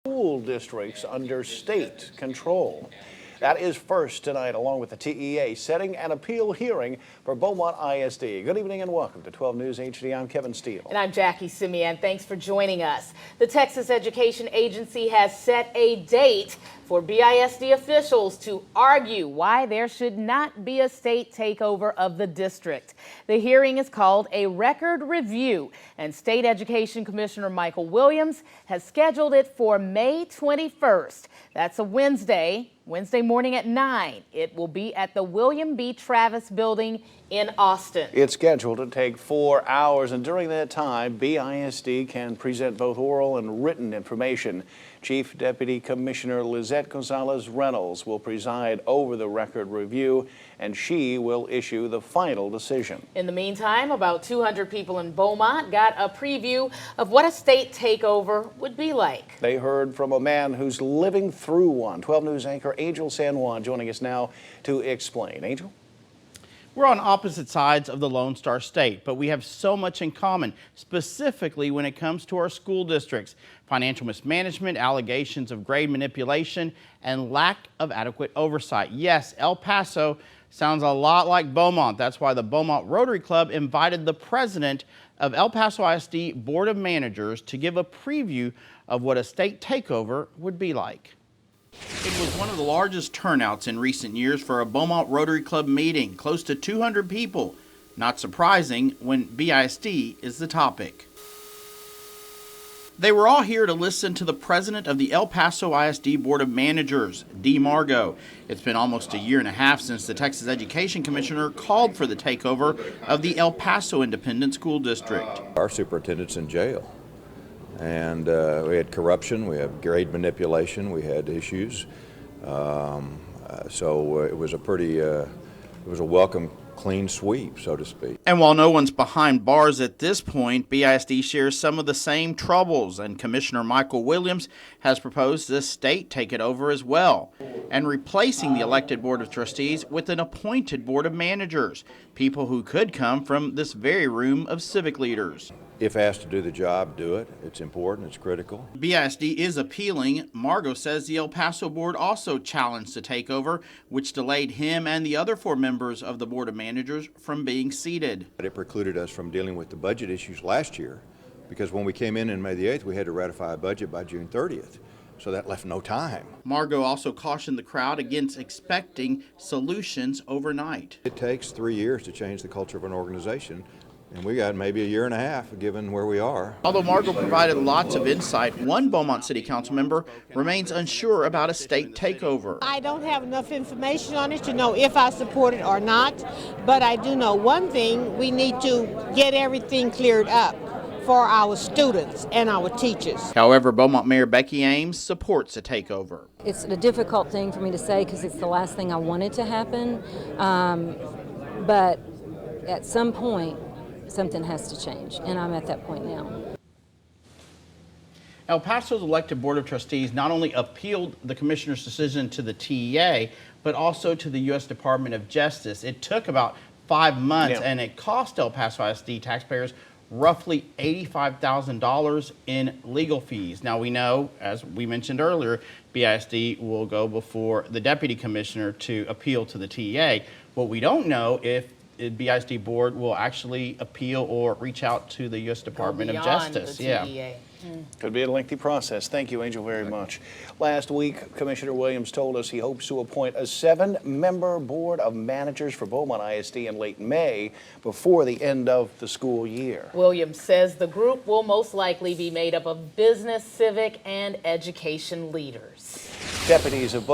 school districts under state control. That is first tonight, along with the TEA setting an appeal hearing for Beaumont ISD. Good evening and welcome to 12 News HD. I'm Kevin Steele. And I'm Jackie Simeon. Thanks for joining us. The Texas Education Agency has set a date for BISD officials to argue why there should not be a state takeover of the district. The hearing is called a record review, and State Education Commissioner Michael Williams has scheduled it for May 21st. That's a Wednesday morning at 9. It will be at the William B. Travis Building in Austin. It's scheduled to take 4 hours, and during that time, BISD can present both oral and written information. Chief Deputy Commissioner Lizette Gonzalez-Reynolds will preside over the record review, and she will issue the final decision. In the meantime, about 200 people in Beaumont got a preview of what a state takeover would be like. They heard from a man who's living through one. 12 News anchor Angel San Juan joining us now to explain. Angel? We're on opposite sides of the Lone Star State, but we have so much in common, specifically when it comes to our school districts. Financial mismanagement, allegations of grade manipulation, and lack of adequate oversight. Yes, El Paso sounds a lot like Beaumont. That's why the Beaumont Rotary Club invited the president of El Paso ISD Board of Managers to give a preview of what a state takeover would be like. It was one of the largest turnouts in recent years for a Beaumont Rotary Club meeting, close to 200 people. Not surprising when BISD is the topic. They were all here to listen to the president of the El Paso ISD Board of Managers, Dee Margo. It's been almost a year and a half since the Texas Education Commissioner called for the takeover of the El Paso Independent School District. Our superintendent's in jail. And we had corruption, we had grade manipulation, we had issues. So it was a pretty, it was a welcome clean sweep, so to speak. And while no one's behind bars at this point, BISD shares some of the same troubles, and Commissioner Michael Williams has proposed the state take it over as well, and replacing the elected Board of Trustees with an appointed Board of Managers, people who could come from this very room of civic leaders. If asked to do the job, do it. It's important, it's critical. BISD is appealing. Margo says the El Paso board also challenged the takeover, which delayed him and the other 4 members of the Board of Managers from being seated. It precluded us from dealing with the budget issues last year, because when we came in May the 8th, we had to ratify a budget by June 30th. So that left no time. Margo also cautioned the crowd against expecting solutions overnight. It takes 3 years to change the culture of an organization. And we got maybe a year and a half, given where we are. Although Margo provided lots of insight, one Beaumont City Council member remains unsure about a state takeover. I don't have enough information on it to know if I support it or not, but I do know one thing: we need to get everything cleared up for our students and our teachers. However, Beaumont Mayor Becky Ames supports a takeover. It's a difficult thing for me to say because it's the last thing I wanted to happen, but at some point, something has to change, and I'm at that point now. El Paso's elected Board of Trustees not only appealed the commissioner's decision to the TEA, but also to the U.S. Department of Justice. It took about 5 months, and it cost El Paso ISD taxpayers roughly $85,000 in legal fees. Now we know, as we mentioned earlier, BISD will go before the deputy commissioner to appeal to the TEA. What we don't know if the BISD board will actually appeal or reach out to the U.S. Department of Justice. Could be a lengthy process. Thank you, Angel, very much. Last week, Commissioner Williams told us he hopes to appoint a 7-member board of managers for Beaumont ISD in late May before the end of the school year. Williams says the group will most likely be made up of business, civic, and education leaders. Deputies of